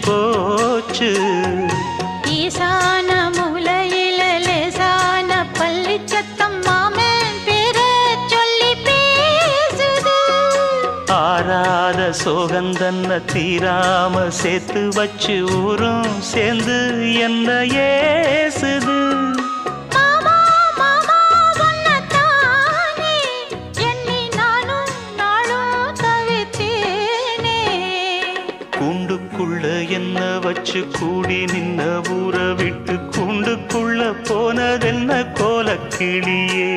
போச்சு ஈசான மூலையில லேசான பள்ளி சத்தம் மாமன் பேர சொல்லி பேசுது ஆறாத சோகந்தன்ன தீராம சேர்த்து வச்சு ஊரும் சேர்ந்து என்ன ஏசுது கூண்டுக்குள்ள என்ன வச்சு கூடி நின்ன ஊரை விட்டு கூண்டுக்குள்ள போனதென்ன கோலக்கிளியே